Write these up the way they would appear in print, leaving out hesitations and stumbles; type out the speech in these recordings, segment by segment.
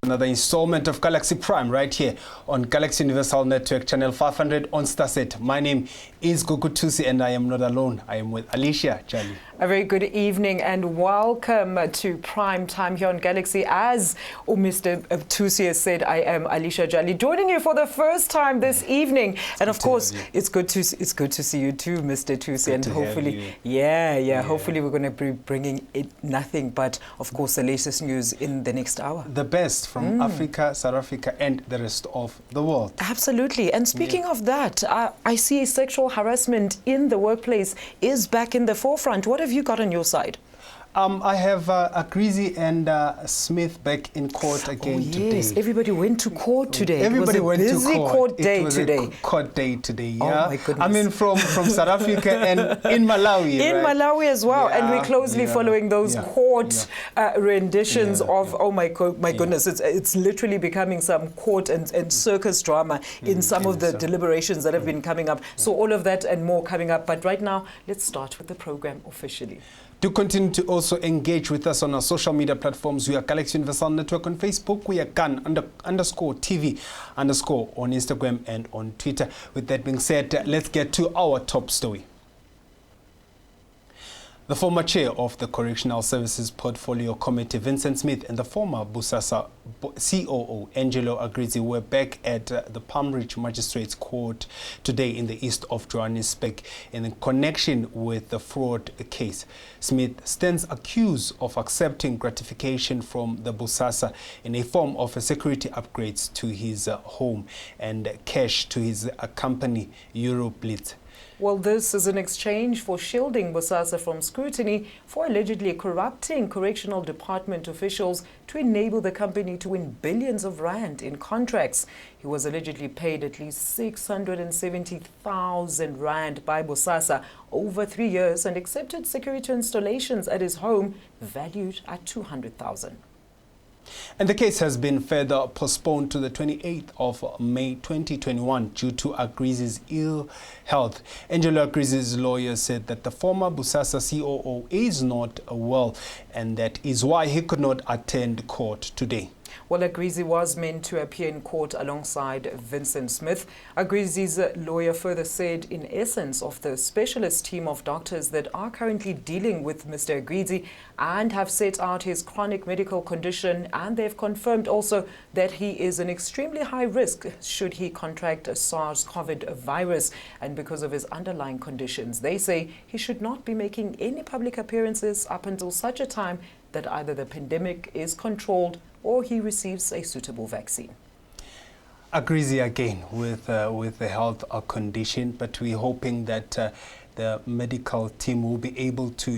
another installment of Galaxy Prime right here on Galaxy Universal Network, channel 500 on Starsat. My name is GUGU THUSI and I am not alone. I am with Alicia Jali. A very good evening and welcome to Prime Time here on Galaxy. As Mr. THUSI has said, I am Alicia Jali, joining you for the first time this evening. And of course, it's good to see you too, Mr. THUSI. And hopefully, hopefully we're going to be bringing it nothing but, of course, the latest news in the next hour. The best from Africa, South Africa, and the rest of the world. Absolutely. And speaking of that, I see sexual harassment in the workplace is back in the forefront. What have you got on your side? I have Agrizi and Smith back in court again today. Yes, everybody went to court today. Everybody went to court. It was a court day today, yeah. Oh my goodness. I mean, from South Africa and in Malawi. In Malawi as well. And we're closely following those court renditions of, oh my goodness, it's literally becoming some court and circus drama in some of the deliberations that have been coming up. So all of that and more coming up. But right now, let's start with the program officially. Do continue to also engage with us on our social media platforms. We are Galaxy Universal Network on Facebook. We are GUN_TV_ on Instagram and on Twitter. With that being said, let's get to our top story. The former chair of the Correctional Services Portfolio Committee, Vincent Smith, and the former BUSASA COO, Angelo Agrizi, were back at the Palm Ridge Magistrates Court today in the east of Johannesburg in connection with the fraud case. Smith stands accused of accepting gratification from the BUSASA in a form of security upgrades to his home and cash to his company, Euroblitz. Well, this is an exchange for shielding BUSASA from scrutiny for allegedly corrupting correctional department officials to enable the company to win billions of rand in contracts. He was allegedly paid at least 670,000 rand by BUSASA over 3 years and accepted security installations at his home valued at 200,000. And the case has been further postponed to the 28th of May 2021 due to Agrizi's ill health. Angelo Agrizi's lawyer said that the former BUSASA COO is not well, and that is why he could not attend court today. Well, Agrizi was meant to appear in court alongside Vincent Smith. Agrizi's lawyer further said, in essence, of the specialist team of doctors that are currently dealing with Mr. Agrizi and have set out his chronic medical condition, and they've confirmed also that he is an extremely high risk should he contract a SARS-CoV virus, and because of his underlying conditions, they say he should not be making any public appearances up until such a time that either the pandemic is controlled or he receives a suitable vaccine. Agrizi again with a health condition, but we're hoping that the medical team will be able to,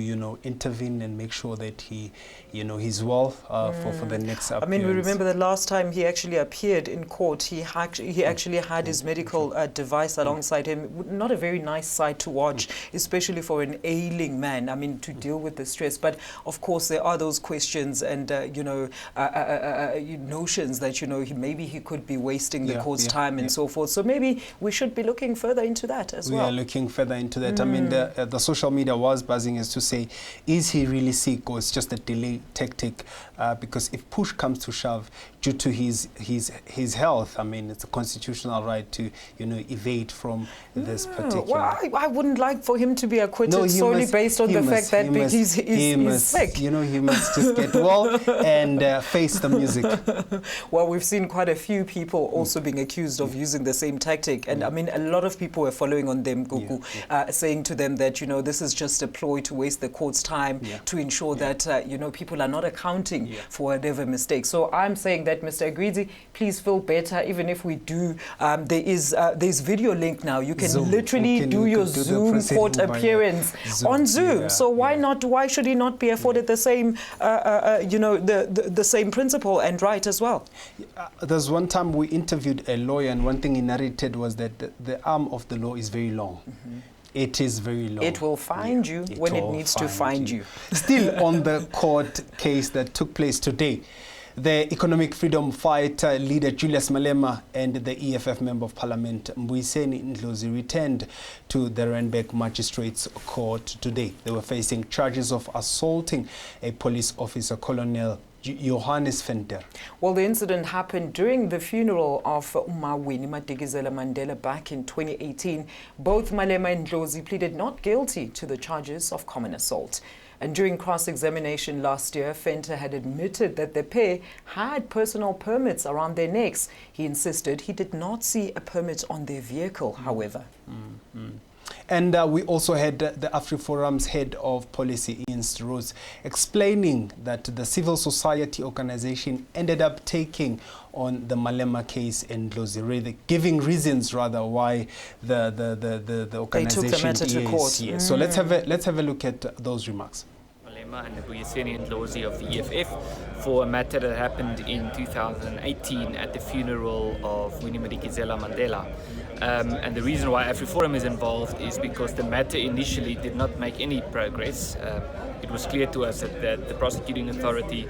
intervene and make sure that he, he's well for the next appearance. I mean, we remember the last time he actually appeared in court, he actually had his medical device alongside him. Not a very nice sight to watch, especially for an ailing man, I mean, to deal with the stress. But of course, there are those questions and, notions that, maybe he could be wasting the court's time and so forth. So maybe we should be looking further into that as well. We are looking further into that. I mean, the social media was buzzing as to say, is he really sick or it's just a delay tactic? Because if push comes to shove, due to his health, I mean, it's a constitutional right to, evade from this particular. Well, I wouldn't like for him to be acquitted solely based on the fact that he's sick. He must just get well and face the music. Well, we've seen quite a few people also being accused of using the same tactic. And I mean, a lot of people were following on them, GUGU, saying to them that, this is just a ploy to waste the court's time to ensure that, people are not accounting for whatever mistakes. So I'm saying that, Mr. Agrizi, please feel better. Even if we do, there's video link now. You can literally do your Zoom court appearance on Zoom. So why not? Why should he not be afforded the same, the same principle and right as well? There's one time we interviewed a lawyer, and one thing he narrated was that the arm of the law is very long. It is very long. It will find you when it needs to find you. Still on the court case that took place today, the Economic Freedom Fighter leader Julius Malema and the EFF Member of Parliament Mbuyiseni Ndlozi returned to the Randburg Magistrates Court today. They were facing charges of assaulting a police officer, Colonel Johannes Venter. Well, the incident happened during the funeral of Winnie Mandela back in 2018. Both Malema and Ndlozi pleaded not guilty to the charges of common assault. And during cross-examination last year, Venter had admitted that the pair had personal permits around their necks. He insisted he did not see a permit on their vehicle, however. And we also had the AfriForum's head of policy, Ian Rose, explaining that the civil society organization ended up taking on the Malema case and Ndlozi, giving reasons rather why the organization they took the matter to court. Yes. So let's have a look at those remarks. Malema and Buyiseni and Ndlozi of the EFF for a matter that happened in 2018 at the funeral of Winnie Madikizela Mandela. And the reason why AfriForum is involved is because the matter initially did not make any progress. It was clear to us that the prosecuting authority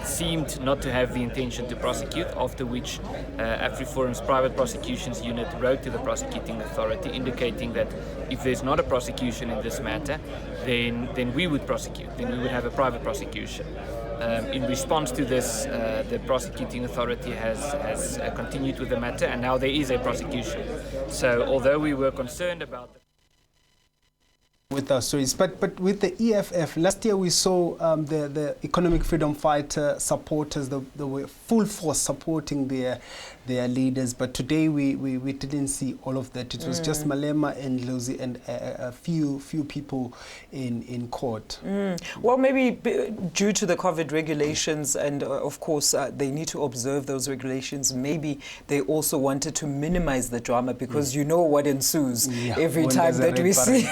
seemed not to have the intention to prosecute, after which AfriForum's private prosecutions unit wrote to the prosecuting authority indicating that if there's not a prosecution in this matter, then we would prosecute, then we would have a private prosecution. In response to this, the prosecuting authority has continued with the matter, and now there is a prosecution. So although we were concerned about with our stories, but with the EFF, last year we saw the Economic Freedom Fighter supporters, they were full force supporting their leaders, but today we didn't see all of that. It was just Malema and Ndlozi and a few people in court. Well, maybe due to the COVID regulations, and of course they need to observe those regulations, maybe they also wanted to minimize the drama, because you know what ensues every time that we see.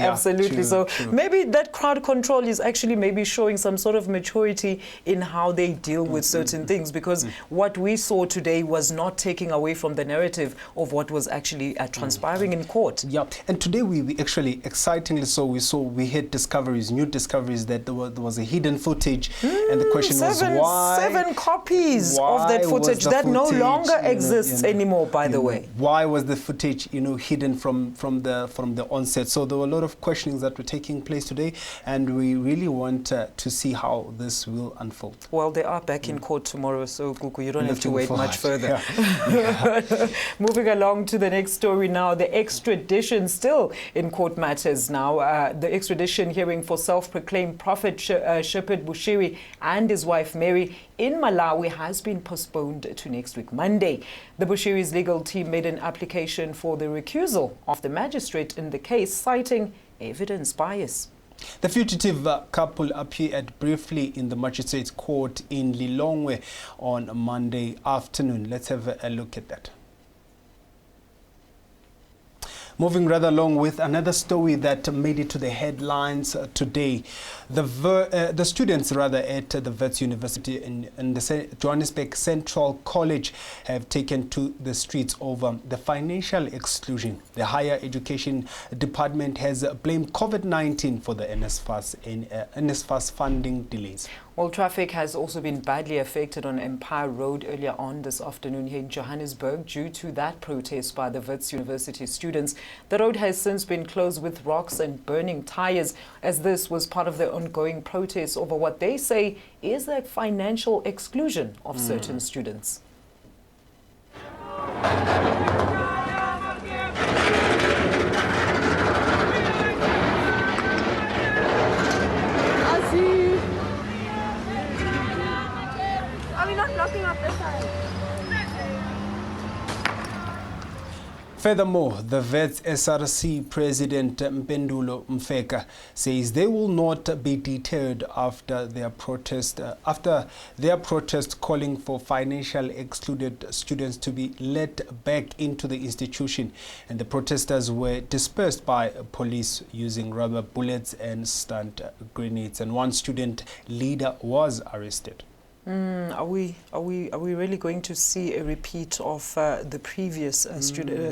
Absolutely. True. Maybe that crowd control is actually maybe showing some sort of maturity in how they deal with certain things, because what we saw today was not taking away from the narrative of what was actually transpiring in court. Yeah, and today we actually, excitingly so, we had new discoveries that there was a hidden footage, and the question was why? 7 copies of that footage that no longer exists anymore, by the way. Why was the footage, hidden from the onset? So there were a lot of questions that were taking place today, and we really want to see how this will unfold. Well, they are back in court tomorrow, so GUGU, you don't have to wait much further. Moving along to the next story now, the extradition still in court matters now. The extradition hearing for self-proclaimed prophet Shepherd Bushiri and his wife Mary in Malawi has been postponed to next week, Monday. The Bushiri's legal team made an application for the recusal of the magistrate in the case, citing evidence bias. The fugitive couple appeared briefly in the magistrate's court in Lilongwe on Monday afternoon. Let's have a look at that. Moving rather along with another story that made it to the headlines today. The students at the Wits University in the Johannesburg Central College have taken to the streets over the financial exclusion. The Higher Education Department has blamed COVID-19 for the NSFAS funding delays. Well, traffic has also been badly affected on Empire Road earlier on this afternoon here in Johannesburg due to that protest by the Wits University students. The road has since been closed with rocks and burning tires, as this was part of the ongoing protests over what they say is the financial exclusion of certain students. Are we not blocking up this side? Furthermore, the Wits SRC President Mpendulo Mfeka says they will not be deterred after their protest calling for financial excluded students to be let back into the institution, and the protesters were dispersed by police using rubber bullets and stun grenades, and one student leader was arrested. Are we really going to see a repeat of the previous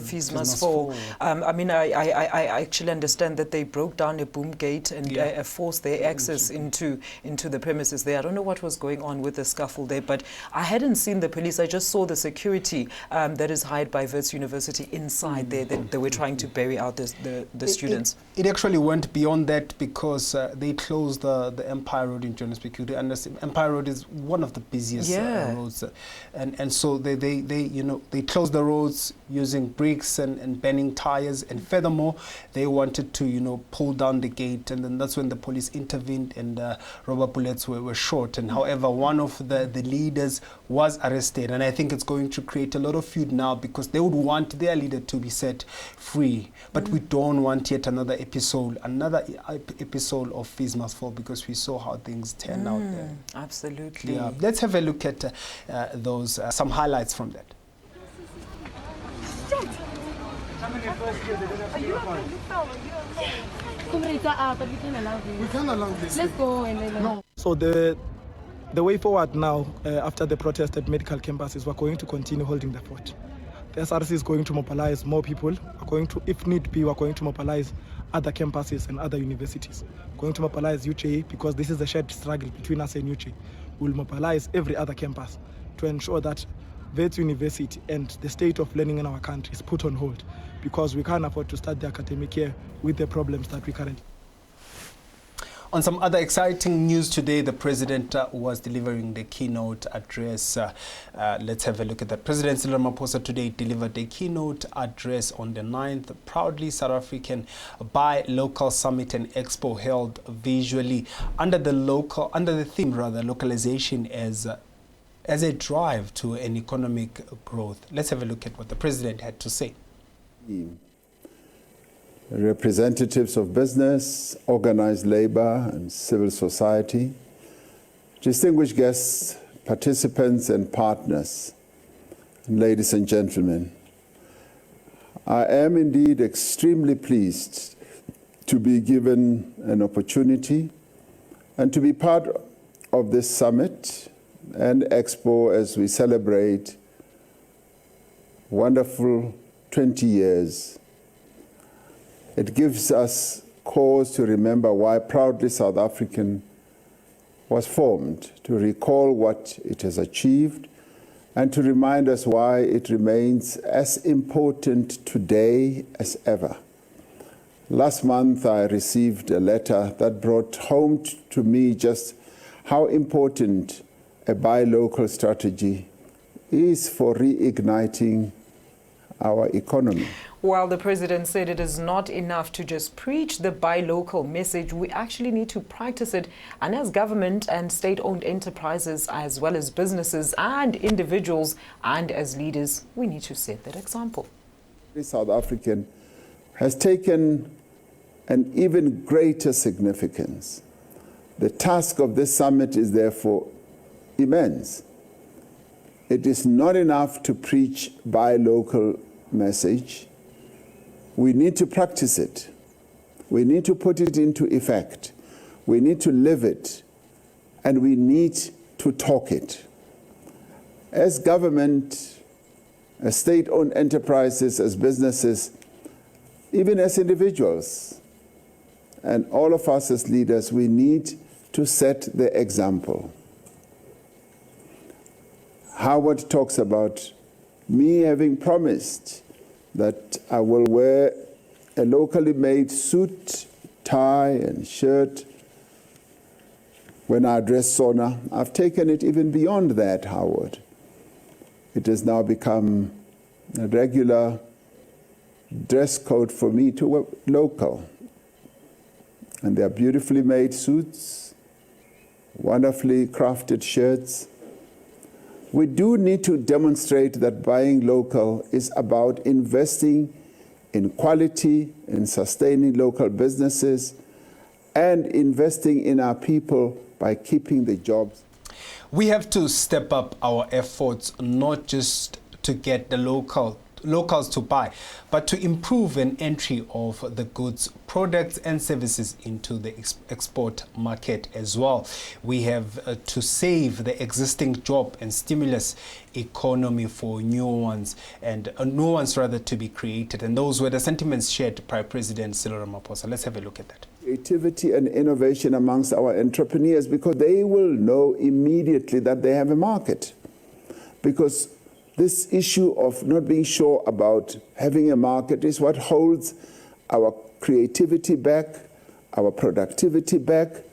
fees must fall? I mean, I actually understand that they broke down a boom gate and forced their access into the premises there. I don't know what was going on with the scuffle there, but I hadn't seen the police. I just saw the security that is hired by Wits University inside there. They were trying to bury out the students. It actually went beyond that because they closed the Empire Road in Johannesburg. You understand, Empire Road is one of the busiest roads, and so they closed the roads using bricks and burning tires, and furthermore they wanted to pull down the gate, and then that's when the police intervened and rubber bullets were shot. And however, one of the leaders was arrested, and I think it's going to create a lot of feud now because they would want their leader to be set free, but we don't want yet another episode of Fees Must Fall, because we saw how things turn out there. Absolutely. Yeah. Let's have a look at those some highlights from that. We can't allow this. Let's go and then. No. So the way forward now, after the protest at medical campuses, we're going to continue holding the fort. The SRC is going to mobilize more people. We're going to, if need be, we're going to mobilize other campuses and other universities. We're going to mobilize UCHE because this is a shared struggle between us and UCHE. We'll mobilize every other campus to ensure that Wits University and the state of learning in our country is put on hold, because we can't afford to start the academic year with the problems that we currently. On some other exciting news today, the president was delivering the keynote address. Let's have a look at that. President Cyril Ramaphosa today delivered a keynote address on the 9th proudly South African Buy Local Summit and Expo held visually under the theme localization as a drive to an economic growth. Let's have a look at what the president had to say. Representatives of business, organized labor, and civil society, distinguished guests, participants, and partners, ladies and gentlemen, I am indeed extremely pleased to be given an opportunity and to be part of this summit and expo as we celebrate wonderful 20 years. It gives us cause to remember why Proudly South African was formed, to recall what it has achieved, and to remind us why it remains as important today as ever. Last month, I received a letter that brought home to me just how important a buy local strategy is for reigniting our economy. While the president said it is not enough to just preach the buy local message, we actually need to practice it. And as government and state-owned enterprises, as well as businesses and individuals, and as leaders, we need to set that example. South African has taken an even greater significance. The task of this summit is therefore immense. It is not enough to preach buy local message. We need to practice it. We need to put it into effect. We need to live it, and we need to talk it. As government, as state-owned enterprises, as businesses, even as individuals, and all of us as leaders, we need to set the example. Howard talks about me having promised that I will wear a locally made suit, tie, and shirt when I address SONA. I've taken it even beyond that, Howard. It has now become a regular dress code for me to wear local. And they are beautifully made suits, wonderfully crafted shirts. We do need to demonstrate that buying local is about investing in quality, in sustaining local businesses, and investing in our people by keeping the jobs. We have to step up our efforts, not just to get the local locals to buy, but to improve an entry of the goods, products and services into the export market as well. We have to save the existing job and stimulus economy for new ones to be created. And those were the sentiments shared by President Cyril Ramaphosa. Let's have a look at that. Creativity and innovation amongst our entrepreneurs, because they will know immediately that they have a market. Because this issue of not being sure about having a market is what holds our creativity back, our productivity back,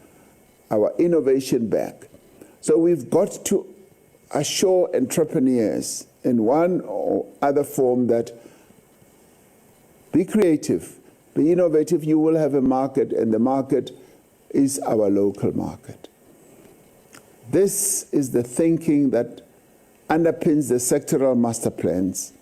our innovation back. So we've got to assure entrepreneurs in one or other form that be creative, be innovative, you will have a market, and the market is our local market. This is the thinking that underpins the sectoral master plans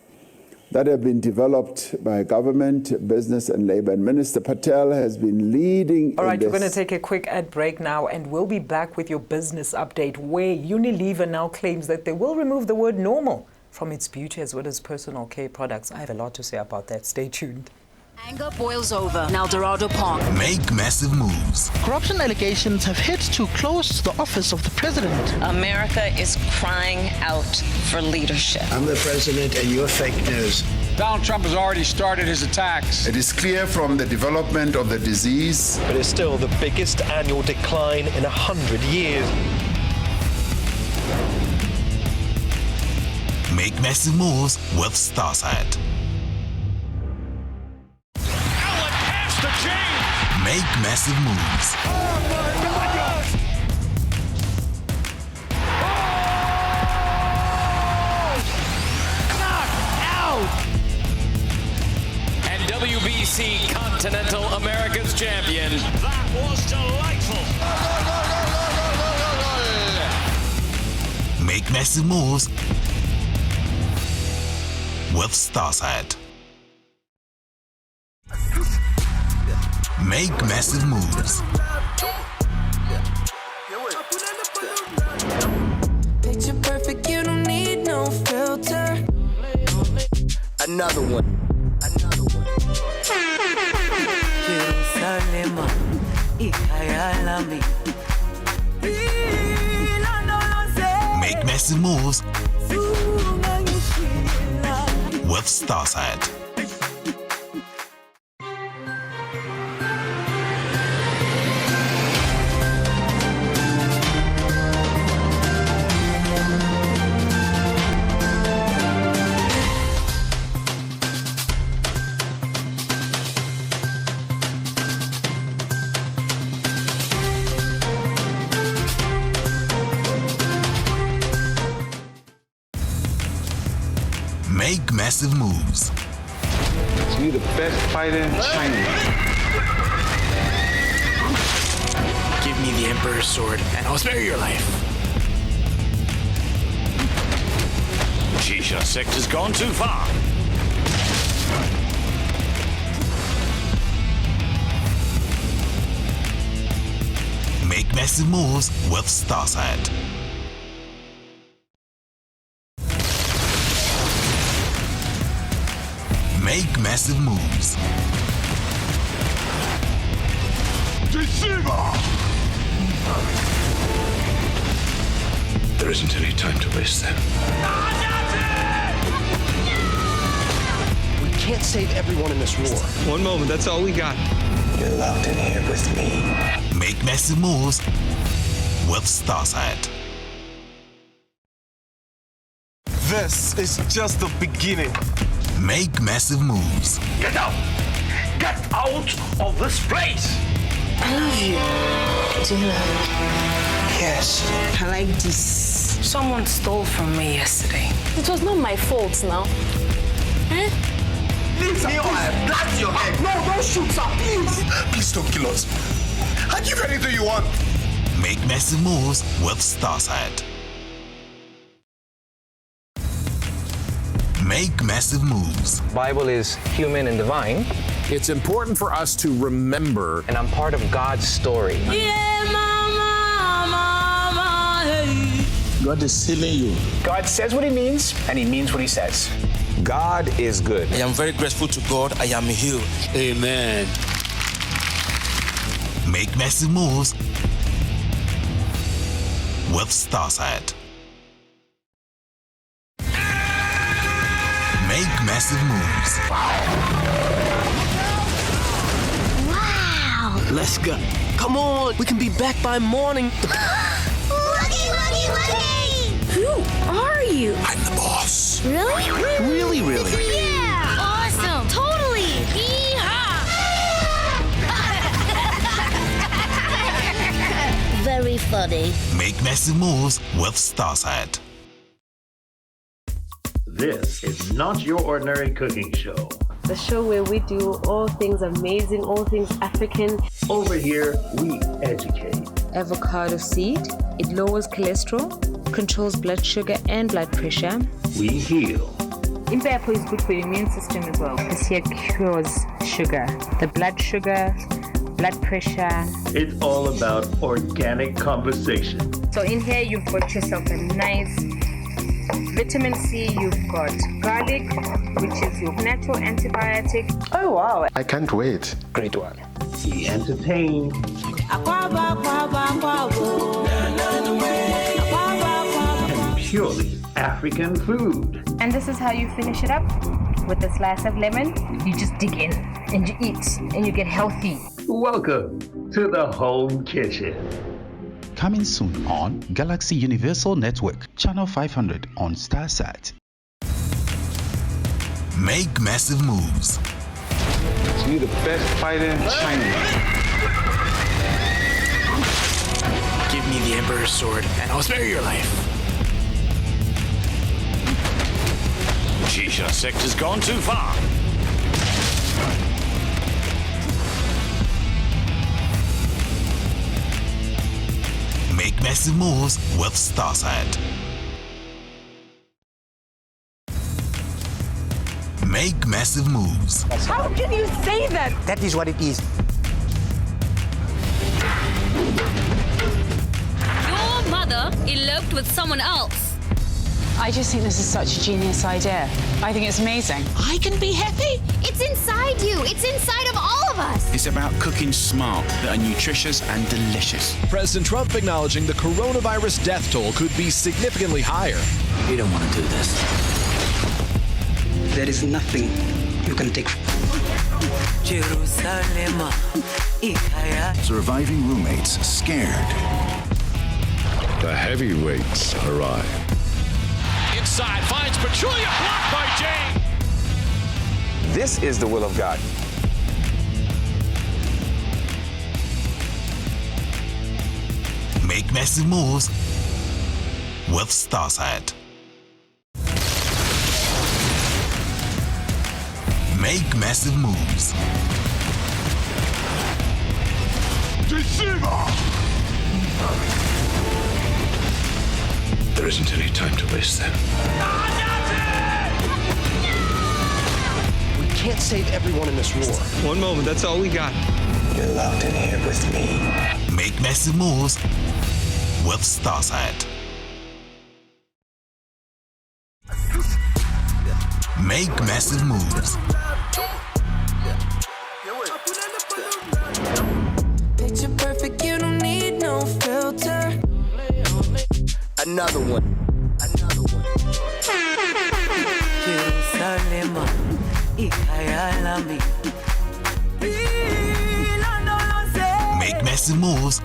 that have been developed by government, business and labor. And Minister Patel has been leading. All right, we're going to take a quick ad break now, and we'll be back with your business update, where Unilever now claims that they will remove the word normal from its beauty as well as personal care products. I have a lot to say about that. Stay tuned. Anger boils over in El Dorado Park. Make massive moves. Corruption allegations have hit too close to the office of the president. America is crying out for leadership. I'm the president and you're fake news. Donald Trump has already started his attacks. It is clear from the development of the disease. It is still the biggest annual decline in 100 years. Make massive moves with Starsat. Make massive moves. Oh my God, yes! Oh! Knocked out! And WBC Continental America's champion. That was delightful. Make massive moves with Starsat. Make massive moves. Picture perfect, you don't need no filter. Another one. Another one. Jerusalem, Make massive moves with Starsat. Make massive moves. You're the best fighter in China. Give me the Emperor's sword, and I'll spare your life. Shisha sector's gone too far. Make massive moves with Starsat. Make massive moves. Deceiver! There isn't any time to waste then. We can't save everyone in this war. One moment, that's all we got. You're locked in here with me. Make massive moves with Starsat. This is just the beginning. Make massive moves. Get out! Get out of this place! I love you. Do you love me? Yes. I like this. Someone stole from me yesterday. It was not my fault now. Eh? Leave me or I blast your head. No, don't shoot, sir, please. Please don't kill us. I'll give you anything you want. Make massive moves with Starsat. Make massive moves. Bible is human and divine. It's important for us to remember. And I'm part of God's story. Yeah, mama, mama, hey. God is healing you. God says what he means, and he means what he says. God is good. I am very grateful to God. I am healed. Amen. Make massive moves with Starsat. Make massive moves. Wow! Let's go. Come on, we can be back by morning. Who are you? I'm the boss. Really? Really? Yeah! Awesome! Totally! Yeehaw! Very funny. Make massive moves with Starsat. This is not your ordinary cooking show. The show where we do all things amazing, all things African. Over here, we educate. Avocado seed, it lowers cholesterol, controls blood sugar and blood pressure. We heal. Impepho is good for the immune system as well, because here cures sugar, the blood sugar, blood pressure. It's all about organic conversation. So in here you've got yourself a nice vitamin C, you've got garlic, which is your natural antibiotic. Oh wow! I can't wait. Great one. We entertain. And purely African food. And this is how you finish it up. With a slice of lemon, you just dig in and you eat and you get healthy. Welcome to the home kitchen. Coming soon on Galaxy Universal Network, Channel 500 on Starsat. Make massive moves. You're the best fighter in China. Give me the Emperor's sword, and I'll spare your life. Shisha sector's gone too far. Make massive moves with Starsat. Make massive moves. How can you say that? That is what it is. Your mother eloped with someone else. I just think this is such a genius idea. I think it's amazing. I can be happy. It's inside you. It's inside of all of us. It's about cooking smart that are nutritious and delicious. President Trump acknowledging the coronavirus death toll could be significantly higher. We don't want to do this. There is nothing you can take. Jerusalem. Surviving roommates scared. The heavyweights arrive. Inside, finds Pachulia, blocked by Jane. This is the will of God. Make massive moves with Starsat. Make massive moves. Deceiver! There isn't any time to waste then. We can't save everyone in this war. One moment, that's all we got. You're locked in here with me. Make massive moves with Starsat. Make massive moves. Picture perfect, you don't need no filter. Another one. Jerusalem. Make massive moves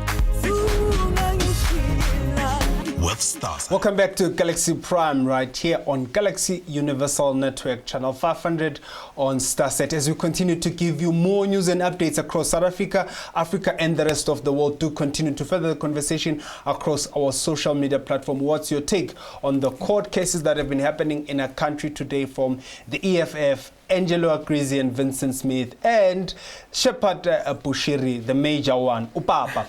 with Starsat. Welcome back to Galaxy Prime right here on Galaxy Universal Network, Channel 500 on Starsat. As we continue to give you more news and updates across South Africa, Africa and the rest of the world, do continue to further the conversation across our social media platform. What's your take on the court cases that have been happening in our country today from the EFF, Angelo Agrizi and Vincent Smith, and Shepard Bushiri, the major one, Upapa.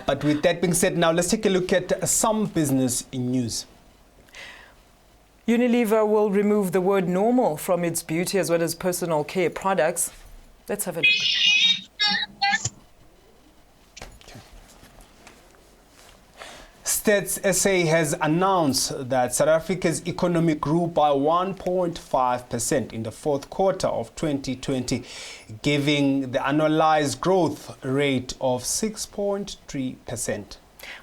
But with that being said, now let's take a look at some business news. Unilever will remove the word normal from its beauty as well as personal care products. Let's have a look. Stats SA has announced that South Africa's economy grew by 1.5% in the fourth quarter of 2020, giving the annualized growth rate of 6.3%.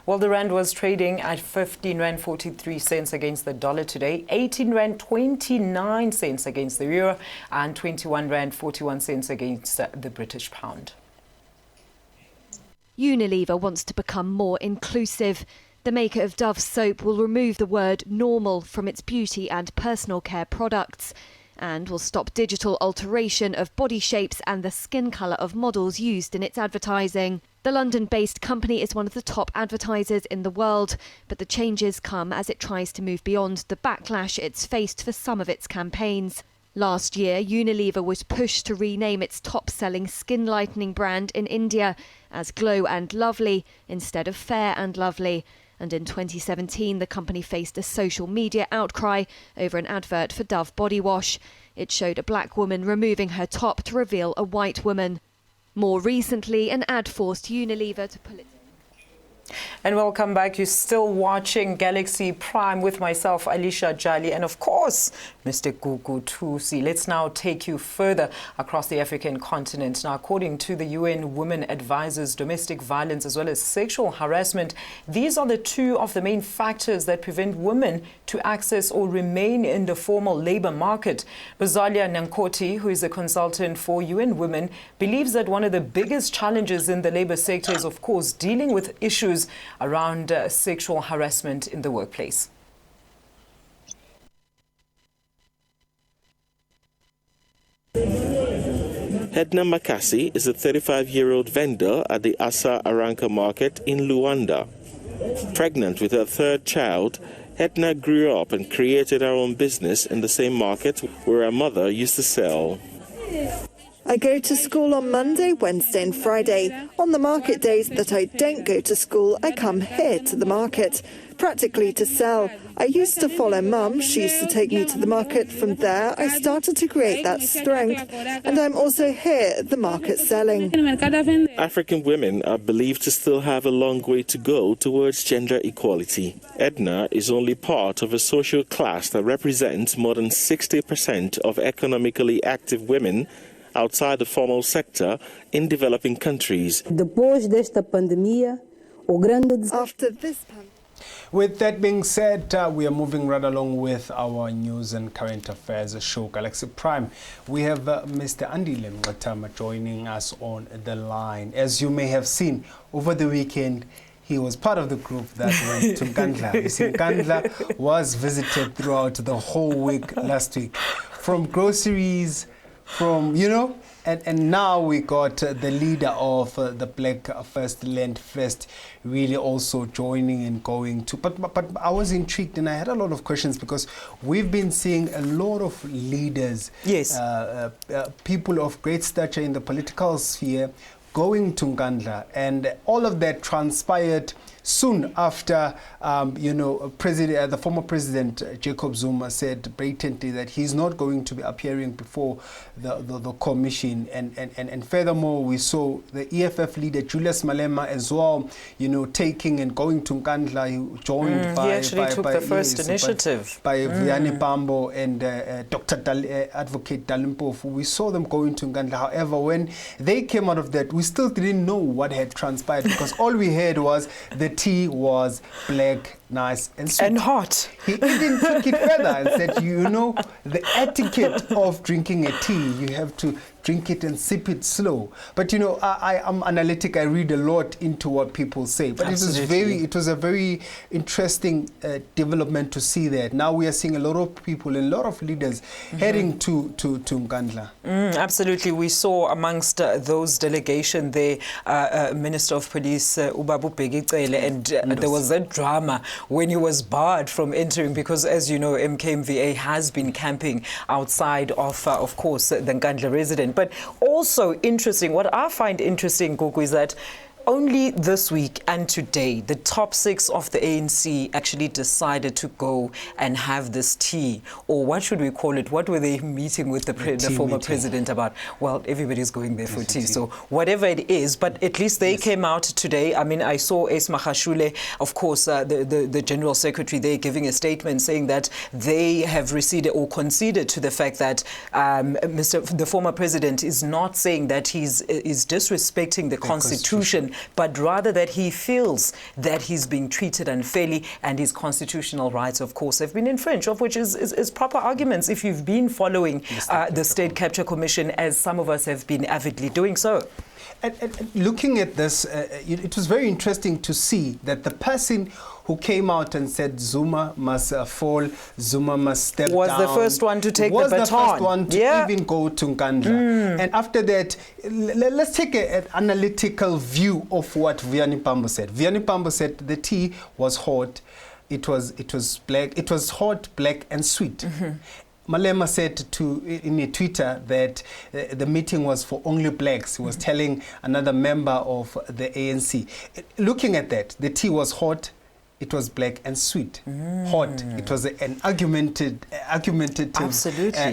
Well, the rand was trading at 15 rand 43 cents against the dollar today, 18 rand 29 cents against the euro, and 21 rand 41 cents against the British pound. Unilever wants to become more inclusive. The maker of Dove soap will remove the word normal from its beauty and personal care products and will stop digital alteration of body shapes and the skin colour of models used in its advertising. The London-based company is one of the top advertisers in the world, but the changes come as it tries to move beyond the backlash it's faced for some of its campaigns. Last year, Unilever was pushed to rename its top-selling skin lightening brand in India as Glow and Lovely instead of Fair and Lovely. And in 2017, the company faced a social media outcry over an advert for Dove body wash. It showed a black woman removing her top to reveal a white woman. More recently, an ad forced Unilever to pull it. And welcome back. You're still watching Galaxy Prime with myself, Alicia Jali, and of course, Mr. GUGU THUSI. Let's now take you further across the African continent. Now, according to the UN Women Advisors, domestic violence as well as sexual harassment, these are the two of the main factors that prevent women to access or remain in the formal labor market. Rosalia Nankoti, who is a consultant for UN Women, believes that one of the biggest challenges in the labor sector is, of course, dealing with issues around sexual harassment in the workplace. Edna Makasi is a 35-year-old vendor at the Asa Aranka market in Luanda. Pregnant with her third child, Edna grew up and created her own business in the same market where her mother used to sell. I go to school on Monday, Wednesday and Friday. On the market days that I don't go to school, I come here to the market, practically to sell. I used to follow Mum. She used to take me to the market. From there, I started to create that strength. And I'm also here at the market selling. African women are believed to still have a long way to go towards gender equality. Edna is only part of a social class that represents more than 60% of economically active women outside the formal sector in developing countries. After this With that being said, we are moving right along with our news and current affairs show, Galaxy Prime. We have Mr. Andile Mqatama joining us on the line. As you may have seen over the weekend, he was part of the group that went to Nkandla. You see, Nkandla was visited throughout the whole week last week. From groceries, from, and now we got the leader of the Black First Land First really also joining and going to. But I was intrigued and I had a lot of questions because we've been seeing a lot of leaders, yes, people of great stature in the political sphere going to Nkandla, and all of that transpired soon after, the former president Jacob Zuma said blatantly that he's not going to be appearing before the commission, and furthermore we saw the EFF leader Julius Malema as well, taking and going to Nkandla. He joined by, he actually took the first initiative by Vianney Pambo and Dr. Advocate Dalimpofu. We saw them going to Nkandla. However, when they came out of that, we still didn't know what had transpired because all we heard was the tea was black, nice and sweet. And hot. He even took it further and said, the etiquette of drinking a tea, you have to drink it and sip it slow. But I am analytic. I read a lot into what people say. But it was a very interesting development to see that. Now we are seeing a lot of people and a lot of leaders heading to Nkandla. Absolutely. We saw amongst those delegation there Minister of Police Ubabu Begicele, and there was a drama when he was barred from entering because, as you know, MKMVA has been camping outside of course, the Nkandla resident. But also interesting, what I find interesting, GUGU, is that Only this week and today, the top 6 of the ANC actually decided to go and have this tea, or what should we call it? What were they meeting with the former president about? Well, everybody's going there for tea, so whatever it is, but at least they came out today. I mean, I saw Ace Magashule, of course, the General Secretary there, giving a statement saying that they have receded or conceded to the fact that the former president is not saying that is disrespecting the Constitution, but rather that he feels that he's being treated unfairly and his constitutional rights, of course, have been infringed, of which is proper arguments if you've been following the State Capture Commission, as some of us have been avidly doing so. And looking at this, it was very interesting to see that the person who came out and said Zuma must fall, Zuma must step down, was the first one to take the baton. Was the first one to even go to Nkandla. And after that, let's take an analytical view of what Vianney Pambo said. Vianney Pambo said the tea was hot, it was black, it was hot, black and sweet. Malema said in a Twitter that the meeting was for only blacks. He was telling another member of the ANC. Looking at that, the tea was hot, it was black and sweet. Hot, it was an argumentative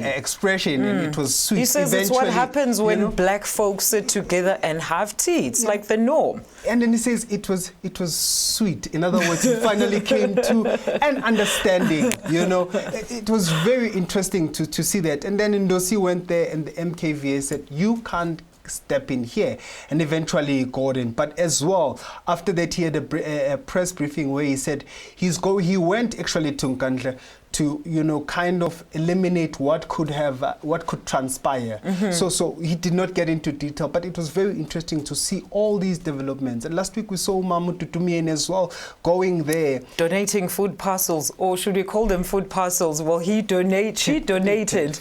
expression, and it was sweet. He says it's what happens when black folks sit together and have tea. It's like the norm. And then he says it was sweet. In other words, he finally came to an understanding. It was very interesting to see that. And then Ndosi went there, and the MKVA said, "You can't step in here," and eventually Gordon. But as well, after that, he had a press briefing where he said he went actually to Nkandla to kind of eliminate what could transpire. So he did not get into detail, but it was very interesting to see all these developments. And last week we saw Mahmoud Tutumien as well going there, donating food parcels, or should we call them food parcels? Well, she donated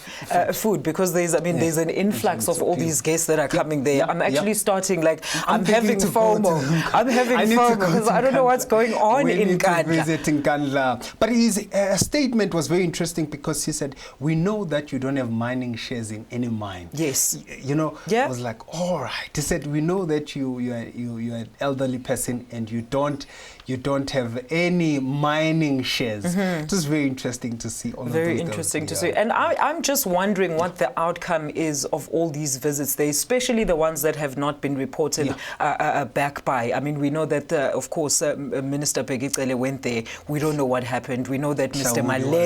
food, because there's an influx of all these guests that are coming there. I'm actually starting I'm having FOMO. I'm having FOMO because I don't know what's going on in Nkandla. But his statement was very interesting, because he said, "We know that you don't have mining shares in any mine." Yes. I was like, all right. He said, "We know that you're an elderly person and you don't have any mining shares." It was very interesting to see all of those. Very interesting to see. And I'm just wondering what the outcome is of all these visits there, especially the ones that have not been reported back by. I mean, we know that, of course, Minister Begicele went there. We don't know what happened. We know that Mr. Malema,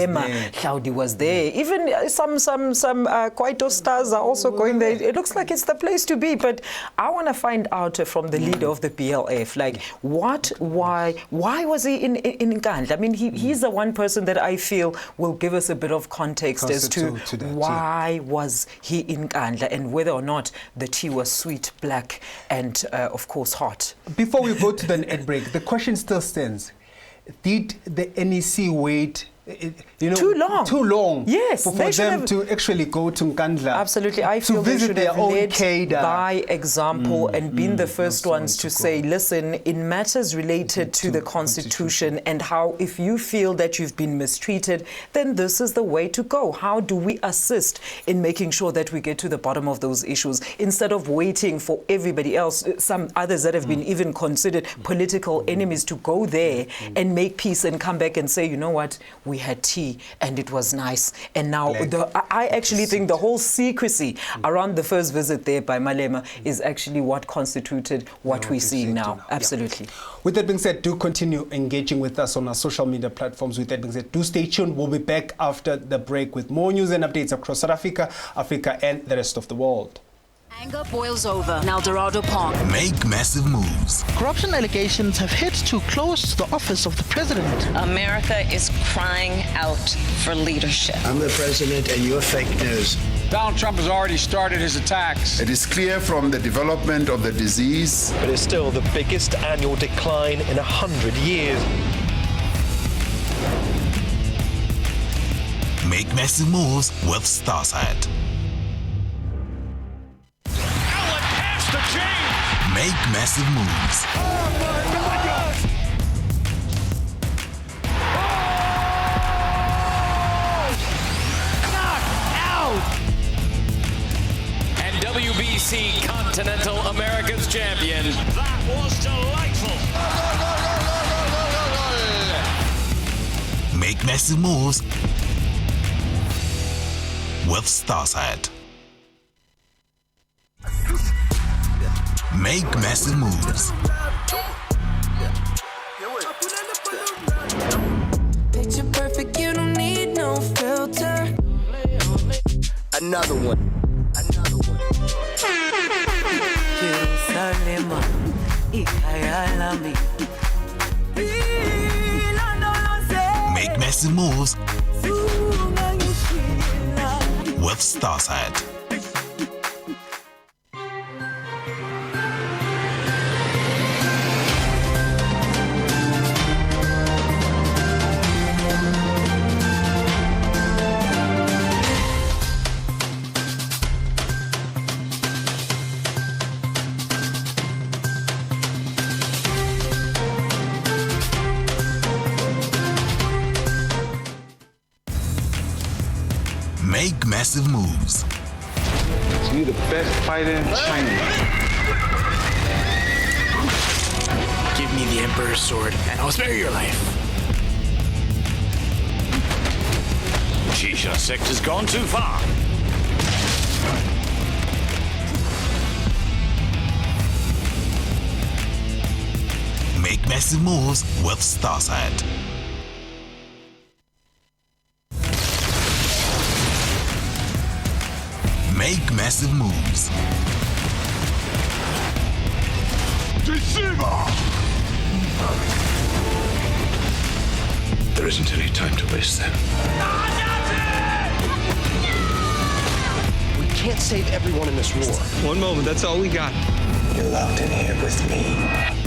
Claudi was there. Even some Kwaito stars are also going there. It looks like it's the place to be. But I want to find out from the leader of the PLF, why was he in Nkandla? I mean, he's the one person that I feel will give us a bit of context as to why was he in Nkandla, and whether or not the tea was sweet, black, and of course hot. Before we go to the ad break, the question still stands: did the NEC wait too long? Yes, for them to actually go to Nkandla. Absolutely, I feel they should have led by example and been the first ones to say, listen, in matters related to the Constitution and how, if you feel that you've been mistreated, then this is the way to go. How do we assist in making sure that we get to the bottom of those issues, instead of waiting for everybody else, some others that have been even considered political enemies, to go there and make peace and come back and say, you know what, we had tea and it was nice. And now I actually think the whole secrecy around the first visit there by Malema is actually what constituted what we're seeing now. Absolutely. With that being said, do continue engaging with us on our social media platforms. With that being said, do stay tuned. We'll be back after the break with more news and updates across South Africa, Africa, and the rest of the world. Anger boils over in El Dorado Park. Make massive moves. Corruption allegations have hit too close to the office of the president. America is crying out for leadership. I'm the president and you're fake news. Donald Trump has already started his attacks. It is clear from the development of the disease. It is still the biggest annual decline in 100 years. Make massive moves with Starsat. Make massive moves. Oh my God! Oh! Knocked out! And WBC THUSI Continental America's champion. That was delightful. Make massive moves with Starsat. Make massive moves. Picture perfect, you don't need no filter. Another one. Make massive moves with Starsat. Make massive moves. You're the best fighter in China. Give me the Emperor's sword, and I'll spare your life. Shisha sector's gone too far. Make massive moves with Starsat. Make massive moves. Deceiver! There isn't any time to waste then. We can't save everyone in this war. One moment, that's all we got. You're locked in here with me.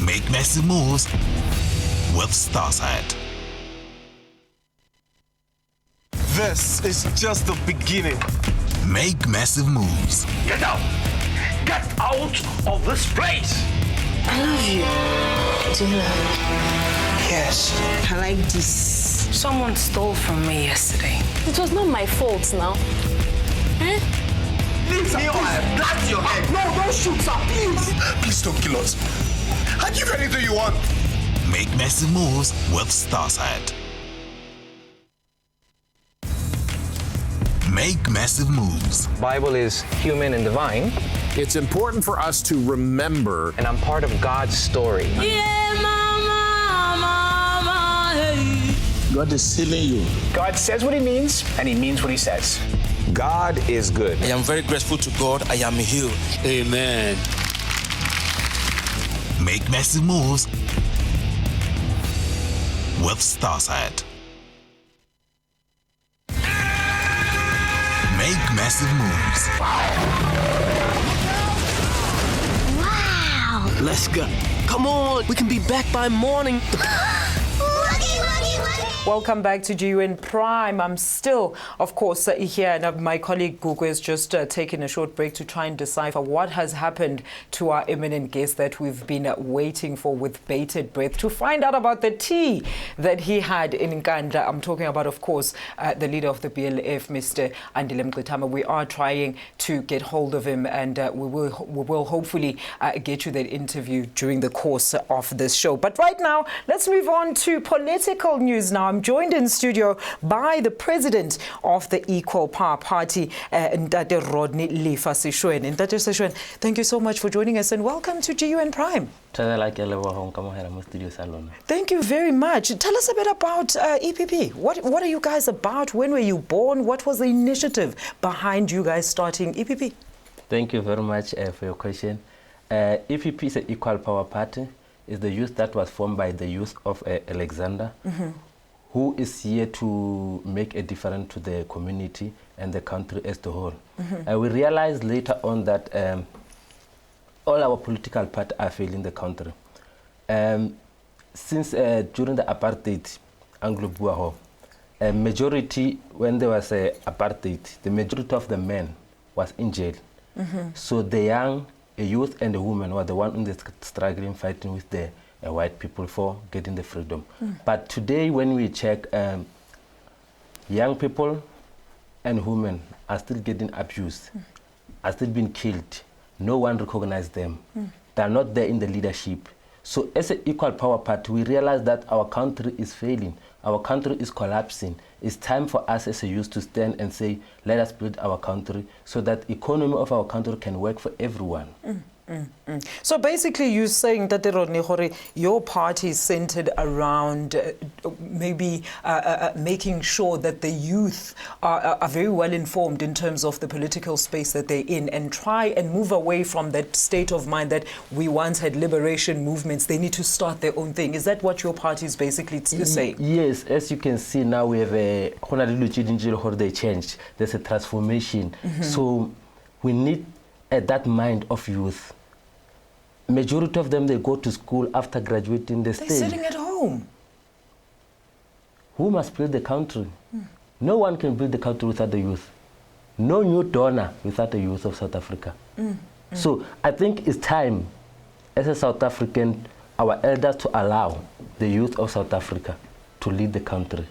Make massive moves with Starsat. This is just the beginning. Make massive moves. Get out! Get out of this place! I love you. Do you love me? Yes. I like this. Someone stole from me yesterday. It was not my fault now. Eh? Leave me or I blast your head. No, don't shoot, sir, please. Please don't kill us. I'll give you anything you want. Make massive moves with Starsat. Make massive moves. Bible is human and divine. It's important for us to remember. And I'm part of God's story. Yeah, mama, mama, hey. God is sealing you. God says what he means, and he means what he says. God is good. I am very grateful to God. I am healed. Amen. Make massive moves with Starsat. Make massive moves. Wow. Let's go. Come on, we can be back by morning. Welcome back to GUN Prime. I'm still, of course, here, and my colleague GUGU has just taken a short break to try and decipher what has happened to our eminent guest that we've been waiting for with bated breath to find out about the tea that he had in Nkandla. I'm talking about, of course, the leader of the BLF, Mr. Andile Mngxitama. We are trying to get hold of him, and we will hopefully get you that interview during the course of this show. But right now, let's move on to political news now. I'm joined in studio by the president of the Equal Power Party, Ntate Rodney Lefa Seshweni. Ntate Seshweni, thank you so much for joining us and welcome to GUN Prime. Thank you very much. Tell us a bit about EPP. What are you guys about? When were you born? What was the initiative behind you guys starting EPP? Thank you very much for your question. EPP is an Equal Power Party. It's the youth that was formed by the youth of Alexander, who is here to make a difference to the community and the country as a whole. We realized later on that all our political parties are failing the country. Since during the apartheid, Anglo-Boer, majority, when there was apartheid, the majority of the men was in jail. So the young, youth and the women were the one in the struggling, fighting with the white people for getting the freedom. But today, when we check, young people and women are still getting abused, are still being killed no one recognizes them. They're not there in the leadership. So as an equal power party, we realize that our country is failing. Our country is collapsing. It's time for us as a youth to stand and say, let us build our country so that the economy of our country can work for everyone. So basically you're saying that your party is centered around maybe making sure that the youth are very well informed in terms of the political space that they're in, and try and move away from that state of mind that we once had liberation movements. They need to start their own thing. Is that what your party is basically saying? Yes, as you can see now, we have a they changed. There's a transformation. So we need that mind of youth. Majority of them, they go to school after graduating. They're sitting at home. Who must build the country? No one can build the country without the youth. No new donor without the youth of South Africa. So I think it's time, as a South African, our elders to allow the youth of South Africa to lead the country.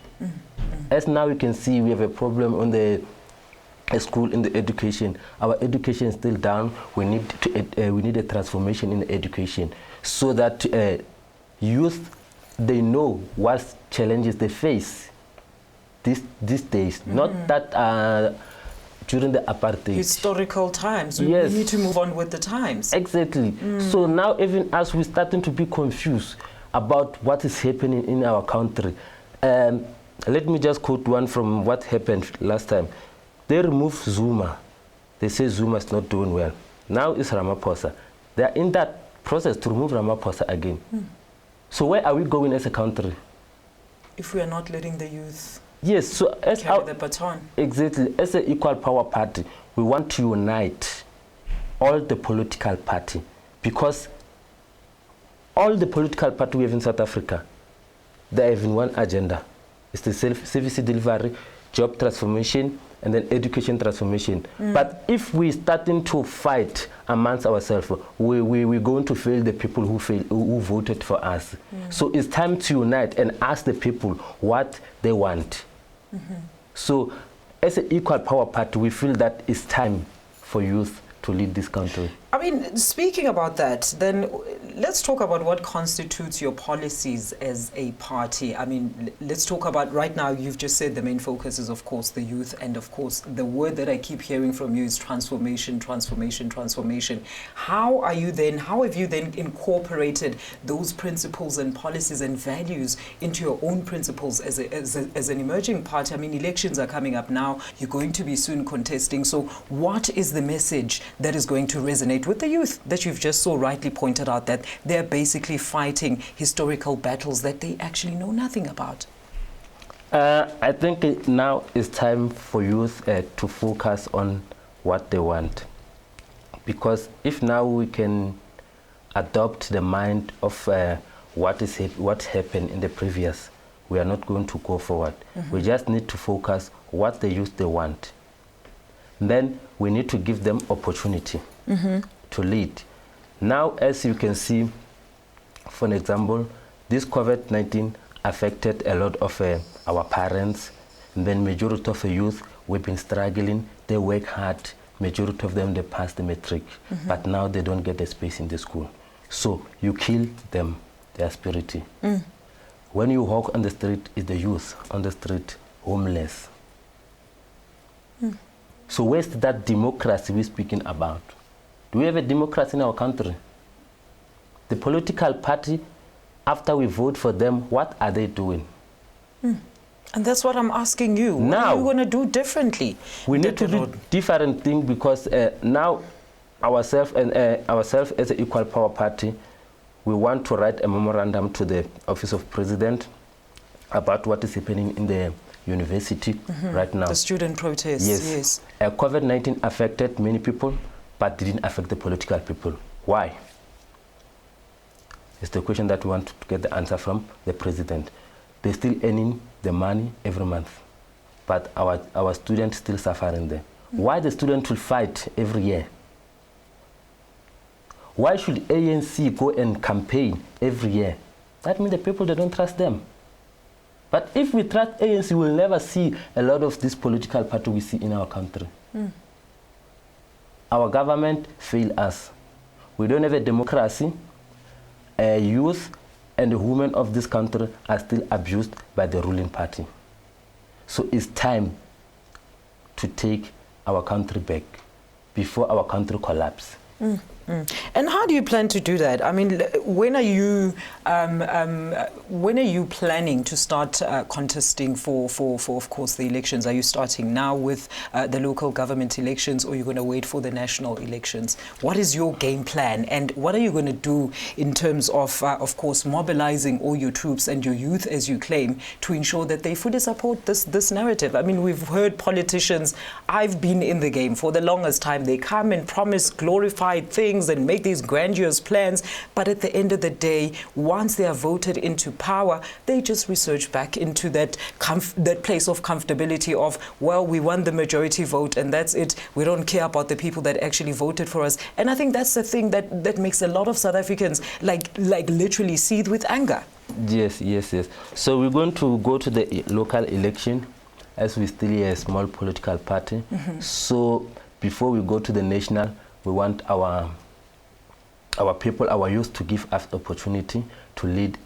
As now you can see, we have a problem on the school in the education. Our education is still down. We need a transformation in education so that youth, they know what challenges they face these days. Not that during the apartheid. Historical times. Yes. We need to move on with the times. Exactly. So now even as we're starting to be confused about what is happening in our country, let me just quote one from what happened last time. They removed Zuma. They say Zuma is not doing well. Now it's Ramaphosa. They are in that process to remove Ramaphosa again. So where are we going as a country? If we are not letting the youth so as carry the baton. Exactly. As an equal power party, we want to unite all the political party, because all the political party we have in South Africa, they have in one agenda. It's the service delivery, job transformation, and then education transformation. But if we're starting to fight amongst ourselves, we're going to fail the people who voted for us. So it's time to unite and ask the people what they want. So as an equal power party, we feel that it's time for youth to lead this country. I mean, speaking about that, then let's talk about what constitutes your policies as a party. I mean, let's talk about right now, you've just said the main focus is, of course, the youth. And of course, the word that I keep hearing from you is transformation, transformation, transformation. How have you then incorporated those principles and policies and values into your own principles as an emerging party? I mean, elections are coming up now. You're going to be soon contesting. So what is the message that is going to resonate with the youth that you've just so rightly pointed out, that they're basically fighting historical battles that they actually know nothing about? I think now it's time for youth to focus on what they want. Because if now we can adopt the mind of what happened in the previous, we are not going to go forward. We just need to focus what the youth they want. Then we need to give them opportunity to lead. Now, as you can see, for an example, this COVID-19 affected a lot of our parents, and then majority of the youth, we've been struggling. They work hard. Majority of them, they pass the matric, but now they don't get the space in the school. So you kill them, their spirit. When you walk on the street, is the youth on the street, homeless. So where's that democracy we're speaking about? Do we have a democracy in our country? The political party, after we vote for them, what are they doing? And that's what I'm asking you. Now, what are you going to do differently? We need to do different things, because now ourselves as an equal power party, we want to write a memorandum to the Office of President about what is happening in the university right now. The student protests, yes. COVID-19 affected many people, but didn't affect the political people. Why? It's the question that we want to get the answer from the president. They're still earning the money every month, but our students still suffering there. Why the students will fight every year? Why should ANC go and campaign every year? That means the people, they don't trust them. But if we trust ANC, we'll never see a lot of this political party we see in our country. our government failed us. We don't have a democracy. Youth and the women of this country are still abused by the ruling party. So it's time to take our country back before our country collapses. And how do you plan to do that? I mean, when are you planning to start contesting for of course, the elections? Are you starting now with the local government elections, or are you going to wait for the national elections? What is your game plan, and what are you going to do in terms of course, mobilizing all your troops and your youth, as you claim, to ensure that they fully support this narrative? I mean, we've heard politicians, I've been in the game for the longest time, they come and promise glorified things and make these grandiose plans, but at the end of the day, once they are voted into power, they just resurge back into that place of comfortability of, well, we won the majority vote and that's it. We don't care about the people that actually voted for us. And I think that's the thing that makes a lot of South Africans like literally seethe with anger. Yes. So we're going to go to the local election, as we still a small political party. So before we go to the national, we want our people, our youth, to give us opportunity to lead